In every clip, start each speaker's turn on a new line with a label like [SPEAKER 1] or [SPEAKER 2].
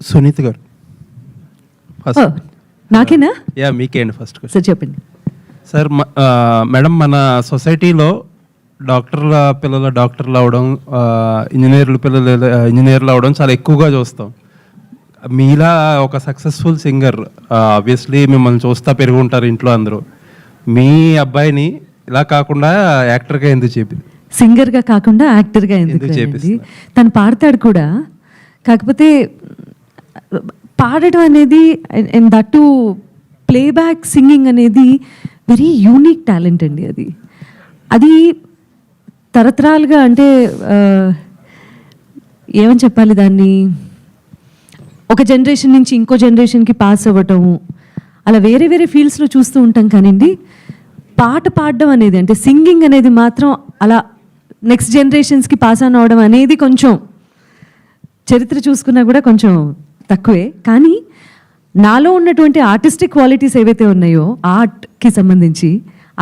[SPEAKER 1] సునీత్ గారు first.
[SPEAKER 2] నాకేనా?
[SPEAKER 1] Yeah మీకే అండి ఫస్ట్.
[SPEAKER 2] సార్ చెప్పండి.
[SPEAKER 1] సార్ మేడం, మన సొసైటీలో డాక్టర్ల పిల్లలు డాక్టర్లు అవడం, ఇంజనీర్ల పిల్లలు ఇంజనీర్లు అవడం చాలా ఎక్కువగా చూస్తాం. మీలా ఒక సక్సెస్ఫుల్ సింగర్, ఆబ్వియస్లీ మిమ్మల్ని చూస్తా పెరిగి ఉంటారు ఇంట్లో అందరూ. మీ అబ్బాయిని ఇలా కాకుండా యాక్టర్గా ఎందుకు చేపింది?
[SPEAKER 2] సింగర్గా కాకుండా యాక్టర్గా ఎందుకు చేపింది? తను పాడతాడు కూడా, కాకపోతే పాడటం అనేది అండ్ దట్ ప్లేబ్యాక్ సింగింగ్ అనేది వెరీ యూనిక్ టాలెంట్ అండి. అది తరతరాలుగా అంటే ఏమని చెప్పాలి దాన్ని, ఒక జనరేషన్ నుంచి ఇంకో జనరేషన్కి పాస్ అవ్వటము, అలా వేరే వేరే ఫీల్డ్స్లో చూస్తూ ఉంటాం. కానివ్వండి, పాట పాడడం అనేది అంటే సింగింగ్ అనేది మాత్రం అలా నెక్స్ట్ జనరేషన్స్కి పాస్ ఆన్ అవడం అనేది కొంచెం చరిత్ర చూసుకున్నా కూడా కొంచెం తక్కువే. కానీ నాలో ఉన్నటువంటి ఆర్టిస్టిక్ క్వాలిటీస్ ఏవైతే ఉన్నాయో ఆర్ట్కి సంబంధించి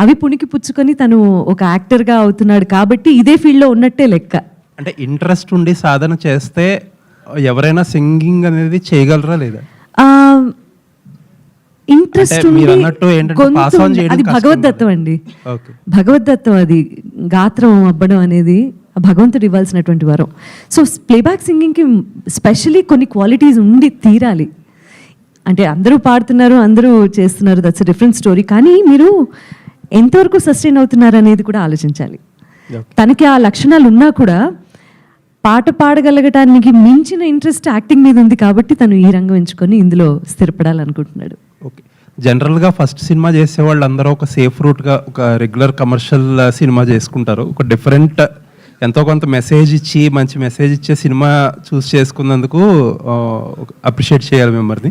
[SPEAKER 2] అవి పుణికి పుచ్చుకొని తను ఒక యాక్టర్గా అవుతున్నాడు కాబట్టి ఇదే ఫీల్డ్లో ఉన్నట్టే లెక్క.
[SPEAKER 1] అంటే ఇంట్రెస్ట్ ఉండి సాధన చేస్తే ఎవరైనా సింగింగ్ అనేది చేయగలరా లేదా?
[SPEAKER 2] ఇంట్రెస్ట్ అది భగవద్దత్తం అండి. భగవద్దత్తం అది గాత్రం అవ్వడం అనేది భగవంతుడు ఇవ్వాల్సినటువంటి వరం. సో ప్లేబ్యాక్ సింగింగ్కి స్పెషలీ కొన్ని క్వాలిటీస్ ఉండి తీరాలి. అంటే అందరూ పాడుతున్నారు, అందరూ చేస్తున్నారు, దట్స్ డిఫరెంట్ స్టోరీ. కానీ మీరు ఎంతవరకు సస్టైన్ అవుతున్నారు అనేది కూడా ఆలోచించాలి. తనకి ఆ లక్షణాలు ఉన్నా కూడా పాట పాడగలగటానికి మించిన ఇంట్రెస్ట్ యాక్టింగ్ మీద ఉంది కాబట్టి తను ఈ రంగం ఎంచుకొని ఇందులో స్థిరపడాలనుకుంటున్నాడు.
[SPEAKER 1] ఓకే. జనరల్గా ఫస్ట్ సినిమా చేసే వాళ్ళు అందరూ ఒక సేఫ్ రూట్గా ఒక రెగ్యులర్ కమర్షియల్ సినిమా చేసుకుంటారు. ఒక డిఫరెంట్ ఎంతో కొంత మెసేజ్ ఇచ్చి మంచి మెసేజ్ ఇచ్చే సినిమా చూస్ చేసుకున్నందుకు అప్రిషియేట్ చేయాలి మిమ్మల్ని.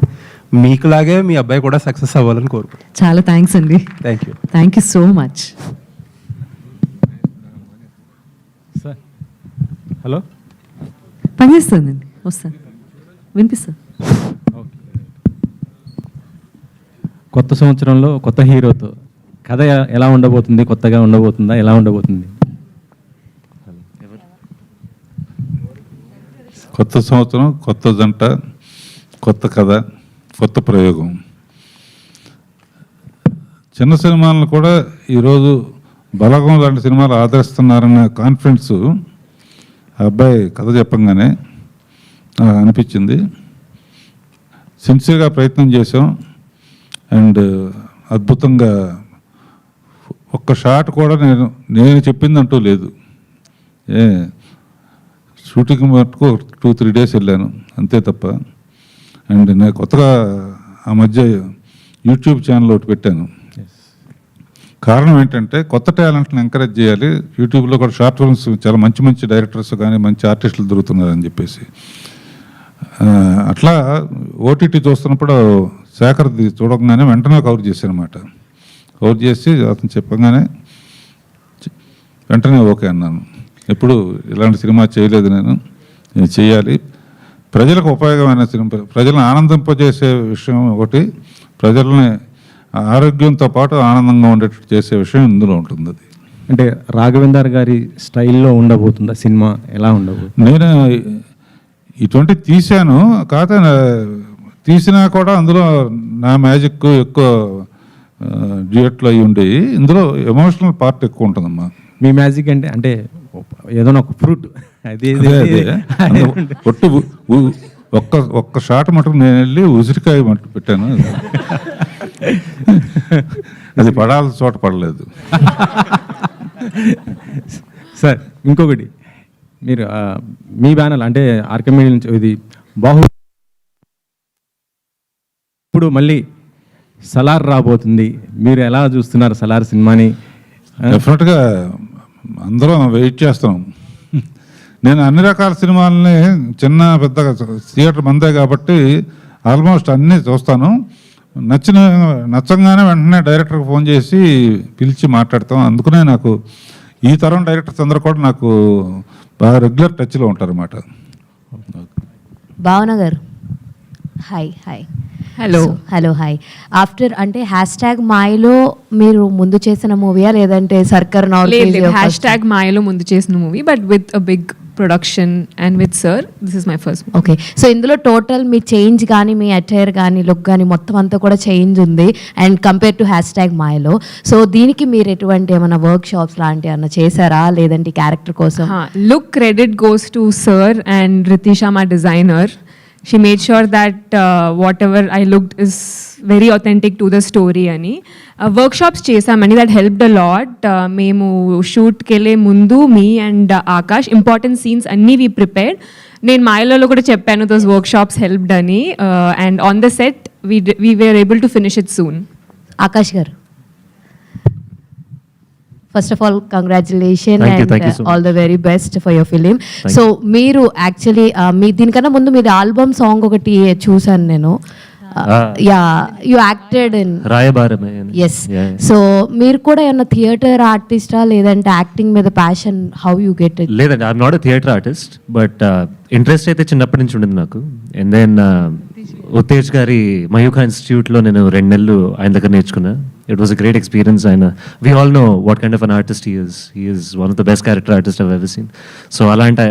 [SPEAKER 1] మీకులాగే మీ అబ్బాయి కూడా సక్సెస్ అవ్వాలని కోరుకుంటున్నాను.
[SPEAKER 2] చాలా థ్యాంక్స్ అండి. Thank you so much.
[SPEAKER 3] Sir hello,
[SPEAKER 2] పనిచేస్తుందండి, వస్తాను, వినిపిస్తాను.
[SPEAKER 3] కొత్త సంవత్సరంలో కొత్త హీరోతో కథ ఎలా ఉండబోతుంది? కొత్తగా ఉండబోతుందా? ఎలా ఉండబోతుంది?
[SPEAKER 4] కొత్త సంవత్సరం, కొత్త జంట, కొత్త కథ, కొత్త ప్రయోగం. చిన్న సినిమాలను కూడా ఈరోజు బలగం లాంటి సినిమాలు ఆదరిస్తున్నారన్న కాన్ఫిడెన్స్ అబ్బాయి కథ చెప్పంగానే అనిపించింది. సిన్సియర్గా ప్రయత్నం చేసాం అండ్ అద్భుతంగా ఒక్క షాట్ కూడా నేను చెప్పిందంటూ లేదు. షూటింగ్ మటుకు 2-3 days వెళ్ళాను అంతే తప్ప. అండ్ నేను కొత్తగా ఆ మధ్య యూట్యూబ్ ఛానల్ ఒకటి పెట్టాను. కారణం ఏంటంటే కొత్త టాలెంట్ని ఎంకరేజ్ చేయాలి. యూట్యూబ్లో కూడా షార్ట్ ఫిల్మ్స్ చాలా మంచి మంచి డైరెక్టర్స్ కానీ మంచి ఆర్టిస్టులు దొరుకుతున్నారని చెప్పేసి అట్లా ఓటీటీ చూస్తున్నప్పుడు శేఖర్ది చూడగానే వెంటనే కవర్ చేశాను అనమాట. కవర్ చేసి అతను చెప్పగానే వెంటనే ఓకే అన్నాను. ఎప్పుడు ఇలాంటి సినిమా చేయలేదు, నేను చేయాలి. ప్రజలకు ఉపయోగమైన సినిమా, ప్రజలను ఆనందింపజేసే విషయం ఒకటి, ప్రజల్ని ఆరోగ్యంతో పాటు ఆనందంగా ఉండేటట్టు చేసే విషయం ఇందులో ఉంటుంది. అది
[SPEAKER 3] అంటే రాఘవేందర్ గారి స్టైల్లో ఉండబోతుందా సినిమా? ఎలా ఉండబోతుంది?
[SPEAKER 4] నేను ఇటువంటి తీశాను, కాకపోతే తీసినా కూడా అందులో నా మ్యాజిక్ ఎక్కువ డ్యూయట్లు అయి ఉండి ఇందులో ఎమోషనల్ పార్ట్ ఎక్కువ ఉంటుందమ్మా.
[SPEAKER 3] మీ మ్యాజిక్ అంటే అంటే ఏదైనా ఒక ఫ్రూట్ అది
[SPEAKER 4] ఒట్టు ఒక్క షాట్ మటుకు నేను వెళ్ళి ఉసిరికాయ మట్టు పెట్టాను. అది పడాల్సిన చోట పడలేదు.
[SPEAKER 3] సార్ ఇంకొకటి, మీరు మీ బ్యానర్ అంటే ఆర్కే నుంచి ఇది బాహు, ఇప్పుడు మళ్ళీ సలార్ రాబోతుంది. మీరు ఎలా చూస్తున్నారు సలార్ సినిమాని?
[SPEAKER 4] డెఫినెట్గా అందరం వెయిట్ చేస్తాం. నేను అన్ని రకాల సినిమాలని చిన్న పెద్దగా థియేటర్ మందే కాబట్టి ఆల్మోస్ట్ అన్నీ చూస్తాను. నచ్చంగానే వెంటనే డైరెక్టర్కి ఫోన్ చేసి పిలిచి మాట్లాడతాం. అందుకనే నాకు ఈ తరం డైరెక్టర్స్ అందరూ కూడా నాకు బాగా రెగ్యులర్ టచ్లో ఉంటారు అన్నమాట.
[SPEAKER 5] భావన గారు హాయ్. Hello hi. ఆఫ్టర్ అంటే #మాయలో మీరు ముందు చేసిన మూవీయా లేదంటే సర్కార్ నాలుగు?
[SPEAKER 6] #మాయలో ముందు చేసిన movie, but with a big production, and with Sir, this is my first movie.
[SPEAKER 5] Okay, so ఇందులో టోటల్ మీ చేంజ్ కానీ మీ అటైర్ కానీ లుక్ కానీ మొత్తం అంతా కూడా చేంజ్ ఉంది and compare to hash tag మాయలో. సో దీనికి మీరు ఎటువంటి ఏమైనా వర్క్ షాప్స్ లాంటివి ఏమైనా చేశారా, లేదంటే క్యారెక్టర్ కోసం?
[SPEAKER 6] Look credit goes to Sir and Ritisha, my designer. She made sure that whatever I looked is very authentic to the story ani. Workshops చేసామని, that helped a lot. మేము షూట్కి వెళ్ళే ముందు me and Akash important scenes అన్నీ we prepared. నేను మాయలో కూడా చెప్పాను those workshops helped అని, and on the set we were able to finish it soon.
[SPEAKER 5] Akash garu, first of all congratulation
[SPEAKER 3] Thank you
[SPEAKER 5] and
[SPEAKER 3] so much.
[SPEAKER 5] All the very best for your film. So మీరు actually మీ దీనికన్నా ముందు మీరు album song ఒకటి చూసాను నేను. Yeah, you acted in
[SPEAKER 3] రాయబారమే.
[SPEAKER 5] Yes. So మీరు కూడా ఏమన్నా థియేటర్ ఆర్టిస్టా లేదంటే యాక్టింగ్ మీద passion? How you get it?
[SPEAKER 3] లేదండి, I'm not a theatre artist, but interest అయితే చిన్నప్పటి నుంచి ఉండింది నాకు. అండ్ దెన్ ఉత్తేజ్ గారి మయూఖా ఇన్స్టిట్యూట్లో నేను 2 నెలలు ఆయన దగ్గర నేర్చుకున్నా. It was a great experience. ఆయన we all know what kind of an artist he is one of the best character artist I've ever seen. So అలాంటి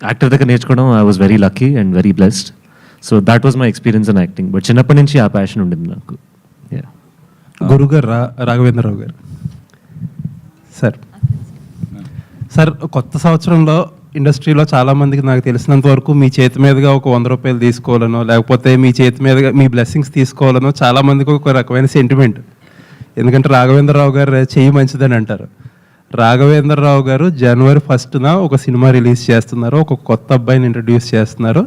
[SPEAKER 3] యాక్టర్ దగ్గర నేర్చుకోవడం I was very lucky and very blessed. So that was my experience in acting. But చిన్నప్పటి నుంచి ఆ passion ఉండింది నాకు.
[SPEAKER 1] గురుగారు రాఘవేంద్రరావు గారు, సార్ కొత్త సంవత్సరంలో ఇండస్ట్రీలో చాలామందికి నాకు తెలిసినంత వరకు మీ చేతి మీదుగా ఒక 100 రూపాయలు తీసుకోవాలనో, లేకపోతే మీ చేతి మీదుగా మీ బ్లెస్సింగ్స్ తీసుకోవాలనో చాలామందికి ఒక రకమైన సెంటిమెంట్. ఎందుకంటే రాఘవేంద్రరావు గారు చెయ్యి మంచిదని అంటారు. రాఘవేంద్రరావు గారు జనవరి 1న ఒక సినిమా రిలీజ్ చేస్తున్నారు, ఒక కొత్త అబ్బాయిని ఇంట్రడ్యూస్ చేస్తున్నారు.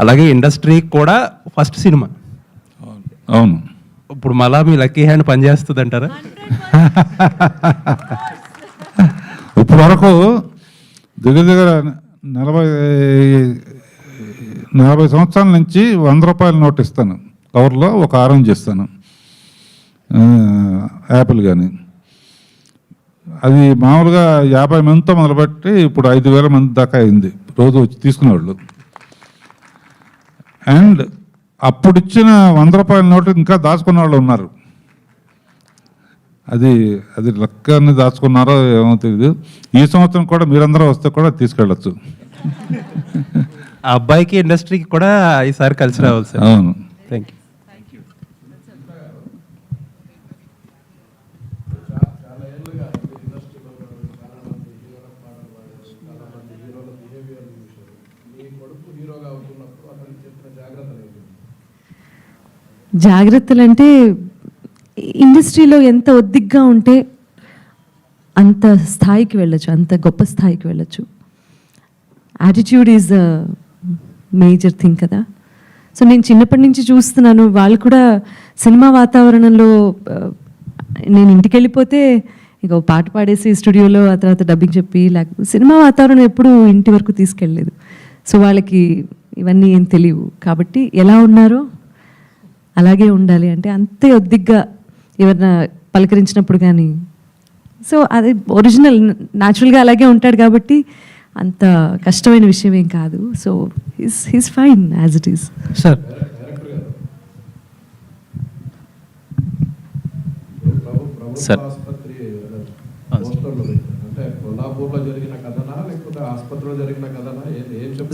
[SPEAKER 1] అలాగే ఇండస్ట్రీకి కూడా ఫస్ట్ సినిమా.
[SPEAKER 4] అవును.
[SPEAKER 1] ఇప్పుడు మళ్ళా మీ లక్కీ హ్యాండ్ పనిచేస్తుంది అంటారా?
[SPEAKER 4] ఇప్పటి వరకు దగ్గర 40 సంవత్సరాల నుంచి 100 రూపాయల నోట్ ఇస్తాను, కవర్లో ఒక ఆరెంజ్ ఇస్తాను, యాపిల్ కానీ. అది మామూలుగా 50 మందితో మొదలుపెట్టి ఇప్పుడు 5,000 మంది దాకా అయింది రోజు వచ్చి తీసుకునేవాళ్ళు. అండ్ అప్పుడు ఇచ్చిన 100 రూపాయల నోటు ఇంకా దాచుకున్న వాళ్ళు ఉన్నారు. అది లెక్కని దాచుకున్నారో ఏమో తెలియదు. ఈ సంవత్సరం కూడా మీరందరూ వస్తే కూడా తీసుకెళ్ళచ్చు.
[SPEAKER 1] ఆ అబ్బాయికి ఇండస్ట్రీకి కూడా ఈసారి కలిసి రావాలి సార్.
[SPEAKER 4] అవును.
[SPEAKER 1] Thank you.
[SPEAKER 2] జాగ్రత్తలు అంటే ఇండస్ట్రీలో ఎంత ఒద్దిగ్గా ఉంటే అంత స్థాయికి వెళ్ళొచ్చు, అంత గొప్ప స్థాయికి వెళ్ళొచ్చు. Attitude is a major thing కదా. సో నేను చిన్నప్పటి నుంచి చూస్తున్నాను, వాళ్ళు కూడా సినిమా వాతావరణంలో నేను ఇంటికి వెళ్ళిపోతే ఇక పాట పాడేసి స్టూడియోలో ఆ తర్వాత డబ్బింగ్ చెప్పి, లేకపోతే సినిమా వాతావరణం ఎప్పుడూ ఇంటి వరకు తీసుకెళ్ళలేదు. సో వాళ్ళకి ఇవన్నీ ఏం తెలియవు. కాబట్టి ఎలా ఉన్నారో అలాగే ఉండాలి. అంటే అంతే ఒద్దిగ్గా ఎవరైనా పలకరించినప్పుడు కానీ, సో అది ఒరిజినల్ న్యాచురల్గా అలాగే ఉంటాడు కాబట్టి అంత కష్టమైన విషయం ఏం కాదు. So he's fine as it is.
[SPEAKER 1] Sir
[SPEAKER 3] sir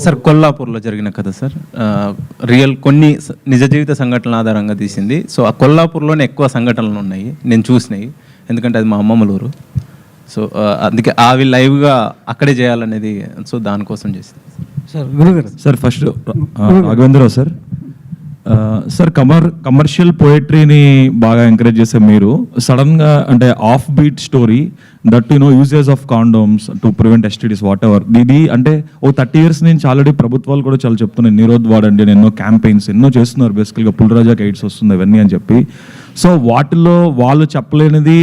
[SPEAKER 7] sir కొల్లాపూర్లో జరిగిన కథ సార్. రియల్ కొన్ని నిజ జీవిత సంఘటనల ఆధారంగా తీసింది. సో ఆ కొల్లాపూర్లోనే ఎక్కువ సంఘటనలు ఉన్నాయి నేను చూసినాయి, ఎందుకంటే అది మా అమ్మమ్మల ఊరు. సో అందుకే అవి లైవ్గా అక్కడే చేయాలనేది, సో దానికోసం చేసింది
[SPEAKER 1] సార్. గురుగారు
[SPEAKER 8] sir first Raghavendra Rao sir. Sir commercial పోయట్రీని బాగా ఎంకరేజ్ చేసే మీరు సడన్గా అంటే offbeat story that usage of condoms to prevent STDs whatever, ఇది అంటే ఓ 30 years నుంచి ఆల్రెడీ ప్రభుత్వాలు కూడా చాలా చెప్తున్నాయి నిరోధ్ వాడండి, ఎన్నో క్యాంపెయిన్స్ ఎన్నో చేస్తున్నారు బేసికల్గా, పుల్రాజాకి ఎయిడ్స్ వస్తుంది ఇవన్నీ అని చెప్పి. సో వాటిలో వాళ్ళు చెప్పలేనిది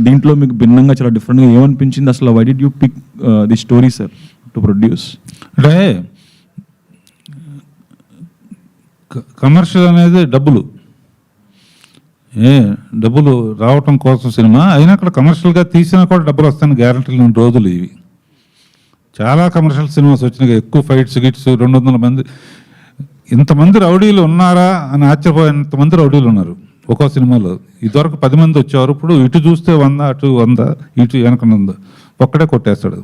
[SPEAKER 8] దీంట్లో మీకు భిన్నంగా చాలా డిఫరెంట్గా ఏమనిపించింది అసలు? Why did you pick the story sir to produce?
[SPEAKER 4] అంటే కమర్షియల్ అనేది డబ్బులు రావటం కోసం సినిమా అయినా అక్కడ కమర్షియల్గా తీసినా కూడా డబ్బులు వస్తాయని గ్యారంటీ లేని రోజులు ఇవి. చాలా కమర్షియల్ సినిమాస్ వచ్చినాయి, ఎక్కువ ఫైట్స్ గిట్స్, 200 మంది, ఇంతమంది రౌడీలు ఉన్నారా అని ఆశ్చర్యపోయేంతమంది రౌడీలు ఉన్నారు ఒక్కో సినిమాలో. ఇదివరకు 10 మంది వచ్చేవారు, ఇప్పుడు ఇటు చూస్తే 100, అటు 100, ఇటు వెనక 100, ఒక్కడే కొట్టేస్తాడు.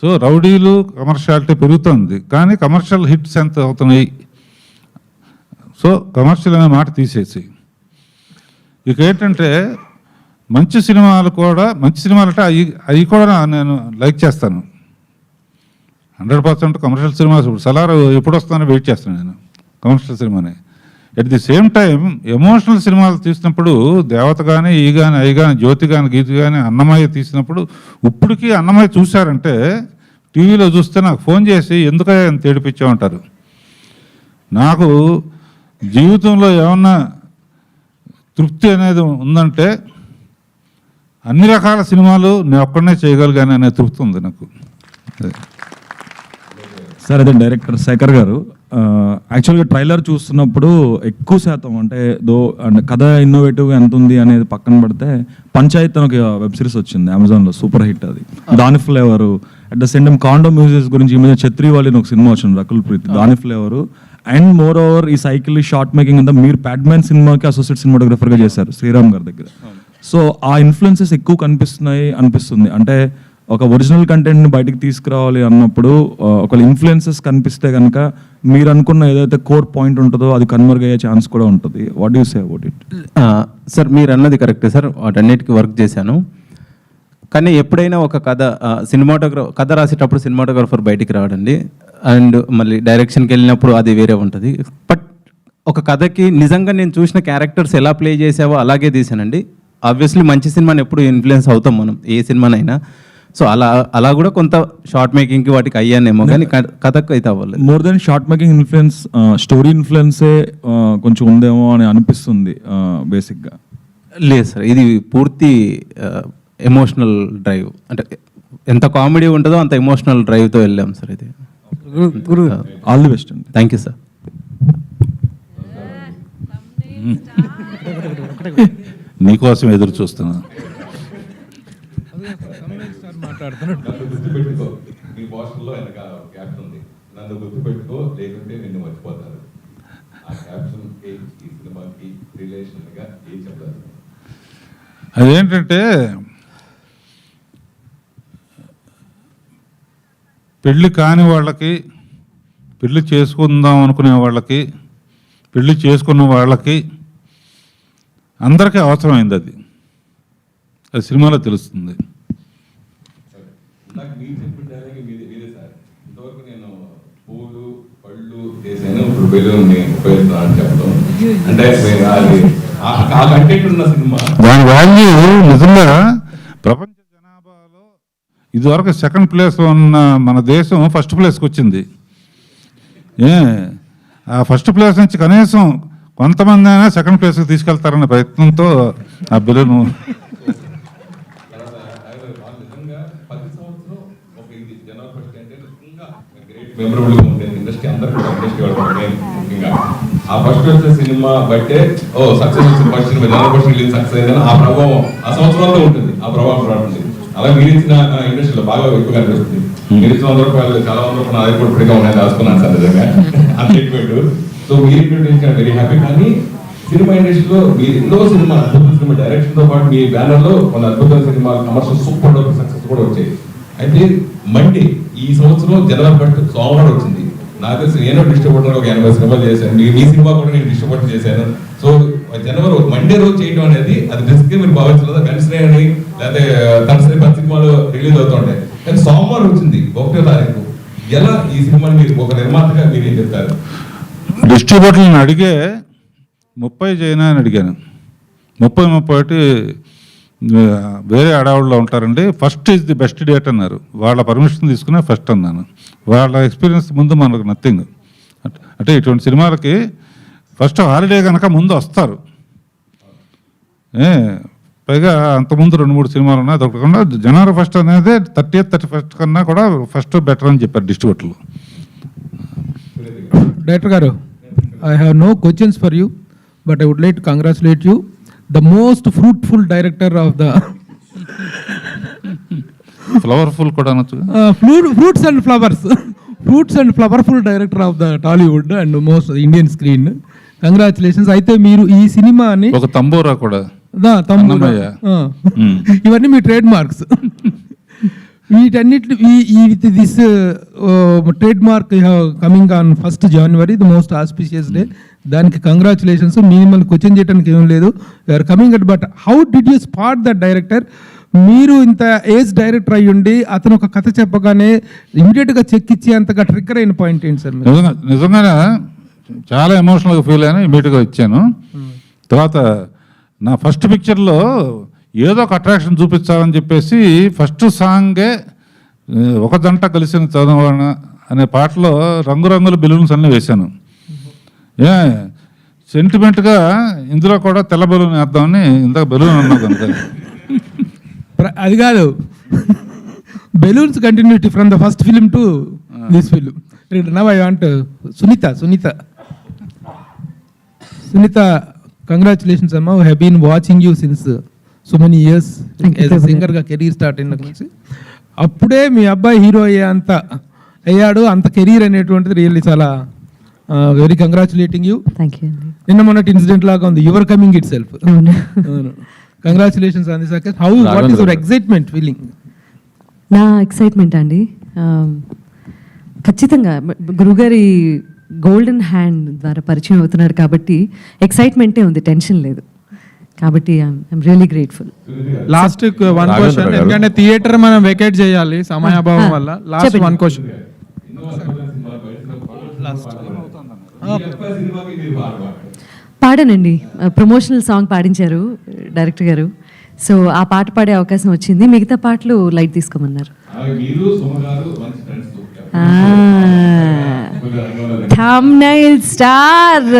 [SPEAKER 4] సో రౌడీలు కమర్షియాలిటీ పెరుగుతుంది, కానీ కమర్షియల్ హిట్స్ ఎంత అవుతున్నాయి? సో కమర్షియల్ అనే మాట తీసేసి ఇక ఏంటంటే మంచి సినిమాలు అంటే అవి కూడా నేను లైక్ చేస్తాను. 100% కమర్షియల్ సినిమా సలార్ ఎప్పుడు వస్తానో వెయిట్ చేస్తాను నేను కమర్షియల్ సినిమాని. At the same time emotional సినిమాలు తీసినప్పుడు దేవత కానీ ఈ కానీ అవి కానీ జ్యోతి కానీ గీతి కానీ అన్నమయ్య తీసినప్పుడు ఇప్పటికీ అన్నమయ్య చూశారంటే టీవీలో చూస్తే నాకు ఫోన్ చేసి ఎందుకయ్యా ఎంత ఏడిపించామంటారు. నాకు జీవితంలో ఏమన్నా తృప్తి అనేది ఉందంటే అన్ని రకాల సినిమాలు నేను ఒక్కడనే చేయగలిగాను అనే తృప్తి ఉంది నాకు.
[SPEAKER 8] సార్ అదే డైరెక్టర్ శేఖర్ గారు, యాక్చువల్గా ట్రైలర్ చూస్తున్నప్పుడు ఎక్కువ శాతం అంటే కథ ఇన్నోవేటివ్గా ఎంత ఉంది అనేది పక్కన పడితే పంచాయత్ అని ఒక వెబ్ సిరీస్ వచ్చింది అమెజాన్లో, సూపర్ హిట్ అది. దాని flavour at the same time condom music గురించి ఈ మధ్య ఛత్రి వాళ్ళని ఒక సినిమా వచ్చింది రకుల్ ప్రీత్, దాని ఫ్లేవరు. అండ్ మోర్ ఓవర్ ఈ సైకిల్ షార్ట్ మేకింగ్ అంతా మీరు ప్యాడ్మ్యాన్ సినిమాకి అసోసియేట్ సినిమాటోగ్రఫర్గా చేశారు శ్రీరామ్ గారి దగ్గర. సో ఆ ఇన్ఫ్లుయెన్సెస్ ఎక్కువ అనిపిస్తుంది. అంటే ఒక ఒరిజినల్ కంటెంట్ని బయటికి తీసుకురావాలి అన్నప్పుడు ఒకవేళ ఇన్ఫ్లుయెన్సెస్ కనిపిస్తే కనుక మీరు అనుకున్న ఏదైతే కోర్ పాయింట్ ఉంటుందో అది కన్వర్గ్ అయ్యే ఛాన్స్ కూడా ఉంటుంది. What you say about it?
[SPEAKER 7] Sir మీరు అన్నది కరెక్టే సార్, వాటన్నిటికీ వర్క్ చేశాను. కానీ ఎప్పుడైనా ఒక కథ రాసేటప్పుడు సినిమాటోగ్రఫర్ బయటికి రావడండి, అండ్ మళ్ళీ డైరెక్షన్కి వెళ్ళినప్పుడు అది వేరే ఉంటుంది. బట్ ఒక కథకి నిజంగా నేను చూసిన క్యారెక్టర్స్ ఎలా ప్లే చేసావో అలాగే తీసానండి. ఆబ్వియస్లీ మంచి సినిమాని ఎప్పుడు ఇన్ఫ్లుయెన్స్ అవుతాం మనం, ఏ సినిమానైనా. సో అలా కూడా కొంత షార్ట్ మేకింగ్కి వాటికి అయ్యానేమో, కానీ కథకు అయితే అవ్వలేదు.
[SPEAKER 8] More than short making influence story ఇన్ఫ్లుయెన్సే కొంచెం ఉందేమో అని అనిపిస్తుంది బేసిక్గా.
[SPEAKER 7] లేదు సార్, ఇది పూర్తి ఎమోషనల్ డ్రైవ్, అంటే ఎంత కామెడీ ఉంటుందో అంత ఎమోషనల్ డ్రైవ్తో వెళ్ళాం సార్. ఇది
[SPEAKER 8] ఆల్ ది బెస్ట్ అండి.
[SPEAKER 7] Thank you sir.
[SPEAKER 4] నీకోసం ఎదురు చూస్తున్నా. అదేంటంటే పెళ్ళి కాని వాళ్ళకి, పెళ్ళి చేసుకుందాం అనుకునే వాళ్ళకి, పెళ్ళి చేసుకున్న వాళ్ళకి అందరికీ అవసరమైంది. అది సినిమాలో తెలుస్తుంది. దాని వాల్యూ నిజంగా ప్రపంచ జనాభాలో ఇదివరకు సెకండ్ ప్లేస్లో ఉన్న మన దేశం ఫస్ట్ ప్లేస్కి వచ్చింది. ఆ ఫస్ట్ ప్లేస్ నుంచి కనీసం కొంతమంది అయినా సెకండ్ ప్లేస్కి తీసుకెళ్తారనే ప్రయత్నంతో ఆ బిల్లును
[SPEAKER 9] మెమరబుల్గా ఉండేది ఇండస్ట్రీ అందరికీ. ముఖ్యంగా ఆ ఫస్ట్ వచ్చే సినిమా బట్టే సక్సెస్ వచ్చిన first cinema general first release success అయిందని ఆ ప్రభావం ఆ సంవత్సరంలో ఉంటుంది, ఆ ప్రభావం రావట్లేదు. అలా మీరు ఇచ్చిన ఇండస్ట్రీలో బాగా ఎక్కువగా అనిపిస్తుంది. మీరు ఇచ్చిన 100 రూపాయలు చాలా 100 రూపాయలు అది కూడా ఇప్పటిగా ఉన్నాయి, దాచుకున్నాను సార్ నిజంగా అంత ఎక్కువ. సో మీరు ఇంట్రొడ్యూస్ వెరీ హ్యాపీ. కానీ సినిమా ఇండస్ట్రీలో మీరు ఎన్నో సినిమా అద్భుత సినిమా డైరెక్షన్తో పాటు మీ బ్యానర్లో కొన్ని అద్భుతమైన cinema commercial super duper success కూడా వచ్చాయి. అయితే మండే ఈ సంవత్సరం జనవరి 1 సోమవారం వచ్చింది. నాకు తెలిసి నేను డిస్ట్రిబ్యూటర్ ఒక 80 సినిమాలు చేశాను, మీ సినిమా కూడా నేను డిస్ట్రిబ్యూట్ చేశాను. సో జనవరి మండే రోజు చేయడం అనేది అది రిస్క్ మీరు భావించలేదా? కన్సిడర్ అని లేకపోతే తనసరి 10 సినిమాలు రిలీజ్ అవుతుంటాయి, కానీ సోమవారం వచ్చింది 1వ తారీఖు. ఎలా ఈ సినిమాని మీరు ఒక నిర్మాతగా మీరు ఏం చెప్తారు?
[SPEAKER 4] డిస్ట్రిబ్యూటర్లను అడిగే 30 చేయనా అని అడిగాను. 30 వేరే అడవుల్లో ఉంటారండి. First is the best date అన్నారు. వాళ్ళ పర్మిషన్ తీసుకునే ఫస్ట్ అన్నాను. వాళ్ళ ఎక్స్పీరియన్స్ ముందు మనకు నథింగ్. అంటే ఇటువంటి సినిమాలకి ఫస్ట్ హాలిడే కనుక ముందు వస్తారు. పైగా అంతకుముందు 2-3 సినిమాలు ఉన్నాయి. అదొకటి కాకుండా జనవరి 1 అనేది 30th 31st కన్నా కూడా ఫస్ట్ బెటర్ అని చెప్పారు డిస్ట్రిబ్యూటర్లు.
[SPEAKER 10] డైరెక్టర్ గారు, I have no questions for you, but I would like to congratulate you, the most fruitful director of the
[SPEAKER 4] ఫ్లవర్ఫుల్ కూడా అనొచ్చు.
[SPEAKER 10] fruits and flowers, fruits and flowerful director of the Tollywood and most Indian screen. Congratulations. అయితే మీరు ఈ సినిమాని
[SPEAKER 4] ఒక తంబూరా కూడా
[SPEAKER 10] ఇవన్నీ మీ trade marks. వీటన్నిటి ఈ with this trademark coming on 1st January, the most auspicious day. దానికి కంగ్రాచులేషన్స్. మిమ్మల్ని క్వశ్చన్ చేయడానికి ఏం లేదు, you're coming at. But how did you spot that director? మీరు ఇంత ఏజ్ డైరెక్టర్ అయ్యి ఉండి అతను ఒక కథ చెప్పగానే ఇమీడియట్గా చెక్ ఇచ్చి అంతగా ట్రిగ్గర్ అయిన పాయింట్ ఏంటి సార్?
[SPEAKER 4] నిజంగానే చాలా ఎమోషనల్గా ఫీల్ అయ్యాను, ఇమీడియట్గా ఇచ్చాను. తర్వాత నా ఫస్ట్ పిక్చర్లో ఏదో ఒక అట్రాక్షన్ చూపించాలని చెప్పేసి ఫస్ట్ సాంగే ఒక జంట కలిసిన చదవన అనే పాటలో రంగురంగుల బెలూన్స్ అన్నీ వేశాను. సెంటిమెంట్గా ఇందులో కూడా తెల్ల బెలూన్ వేద్దామని ఇందాక బెలూన్ అన్నావు కనుక.
[SPEAKER 10] అది కాదు, balloons continuity from the first film to this film. Now I want Sunitha, congratulations అమ్మా. We have been watching you since so many years as a సింగర్గా కెరీర్ స్టార్ట్ అయిన నుంచి. అప్పుడే మీ అబ్బాయి హీరో అయ్యాడు. అంత కెరీర్ అనేటువంటిది రియల్లీ చాలా very congratulating you.
[SPEAKER 2] Thank you అండి.
[SPEAKER 10] నిన్న మొన్నటి ఇన్సిడెంట్ లాగా ఉంది, your coming it self. Congratulations on this success. How, what is your excitement feeling?
[SPEAKER 2] నా ఎక్సైట్మెంట్ అండి, ఖచ్చితంగా గురుగారి గోల్డెన్ హ్యాండ్ ద్వారా పరిచయం అవుతున్నాడు కాబట్టి ఎక్సైట్మెంటే ఉంది, టెన్షన్ లేదు. కాబట్టి I'm really grateful.
[SPEAKER 11] Last one question, ఎందుకంటే థియేటర్ మనం వెకేట్ చేయాలి సమయాభావం వల్ల. Last one question.
[SPEAKER 2] పాడానండి, ప్రమోషనల్ సాంగ్ పాడించారు డైరెక్టర్ గారు. సో ఆ పాట పాడే అవకాశం వచ్చింది. మిగతా పాటలు లైట్ తీసుకోమన్నారు. Thumbnail star.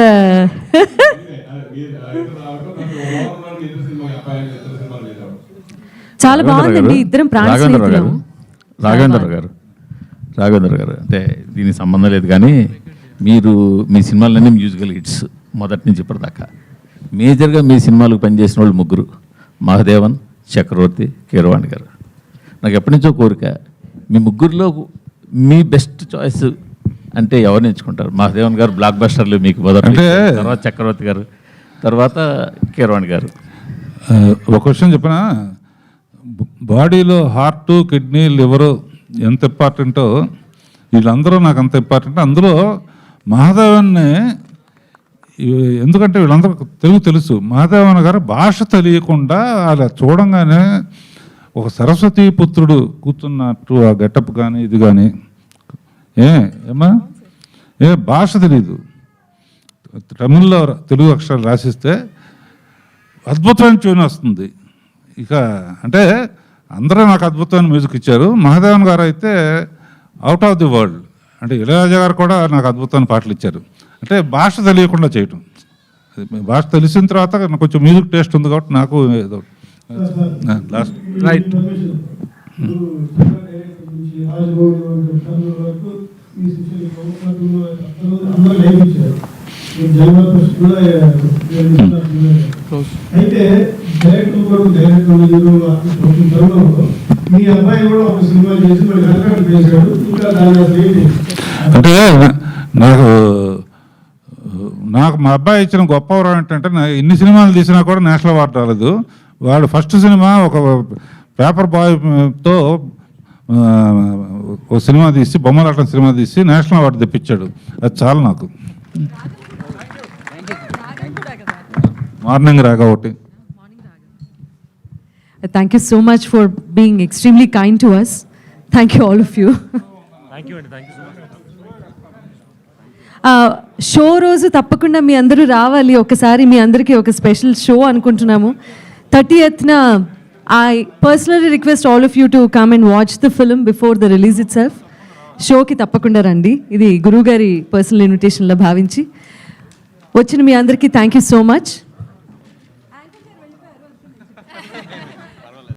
[SPEAKER 2] చాలా బాగుందండి, ఇద్దరం ప్రాణ స్నేహితులం.
[SPEAKER 12] రాఘవేంద్ర గారు అంటే దీనికి సంబంధం లేదు, కానీ మీరు మీ సినిమాలన్నీ మ్యూజికల్ హిట్స్ మొదటి నుంచి ఇప్పటిదాకా. మేజర్గా మీ సినిమాలకు పనిచేసిన వాళ్ళు ముగ్గురు, మహదేవన్, చక్రవర్తి, కీరవాణి గారు. నాకు ఎప్పటి నుంచో కోరిక, మీ ముగ్గురులో మీ బెస్ట్ చాయిస్ అంటే ఎవరిని ఎంచుకుంటారు? మహదేవన్ గారు బ్లాక్ బస్టర్లు మీకు మొదటి, తర్వాత చక్రవర్తి గారు, తర్వాత కీరవాణి గారు.
[SPEAKER 4] ఒక క్వశ్చన్ చెప్పిన, బాడీలో హార్ట్, కిడ్నీ, లివరు ఎంత ఇంపార్టెంటో వీళ్ళందరూ నాకు అంత ఇంపార్టెంట్. అందులో మహాదేవన్ని, ఎందుకంటే వీళ్ళందరూ తెలుగు తెలుసు, మహాదేవన్ గారు భాష తెలియకుండా అలా చూడంగానే ఒక సరస్వతి పుత్రుడు కూర్చున్నట్టు ఆ గెటప్ కానీ ఇది కానీ, ఏమా భాష తెలీదు, తమిళ్లో తెలుగు అక్షరాలు రాసిస్తే అద్భుతమైన ట్యూన్ వస్తుంది. ఇక అంటే అందరూ నాకు అద్భుతమైన మ్యూజిక్ ఇచ్చారు. మహాదేవన్ గారు అయితే అవుట్ ఆఫ్ ది వరల్డ్. అంటే ఇళయరాజా గారు కూడా నాకు అద్భుతమైన పాటలు ఇచ్చారు. అంటే భాష తెలియకుండా చేయటం, భాష తెలిసిన తర్వాత నాకు కొంచెం మ్యూజిక్ టేస్ట్ ఉంది కాబట్టి నాకు ఏదో లాస్ట్ రైట్.
[SPEAKER 13] అయితే మీ అబ్బాయి కూడా ఒక సినిమా చేసి మరి కనెక్ట్ చేశాడు. ఇంకా దాని
[SPEAKER 4] అంటే నాకు మా అబ్బాయి ఇచ్చిన గొప్ప వరం ఏంటంటే, ఇన్ని సినిమాలు తీసినా కూడా నేషనల్ అవార్డు రాలేదు. వాడు ఫస్ట్ సినిమా ఒక పేపర్ బాయ్తో ఒక సినిమా తీసి, బొమ్మలాటం సినిమా తీసి నేషనల్ అవార్డు తెప్పించాడు. అది చాలు నాకు. మార్నింగ్ రాగా ఒకటి.
[SPEAKER 2] Thank you so much for being extremely kind to us. Thank you all of you.
[SPEAKER 3] Thank you, and thank you so much.
[SPEAKER 2] Show రోజు తప్పకుండా మీ అందరూ రావాలి. ఒకసారి మీ అందరికీ ఒక స్పెషల్ షో అనుకుంటున్నాము. 30th I personally request all of you to come and watch the film before the release itself. షోకి తప్పకుండా రండి. ఇది గురువు గారి పర్సనల్ ఇన్విటేషన్లో భావించి వచ్చిన మీ అందరికీ థ్యాంక్ యూ సో మచ్.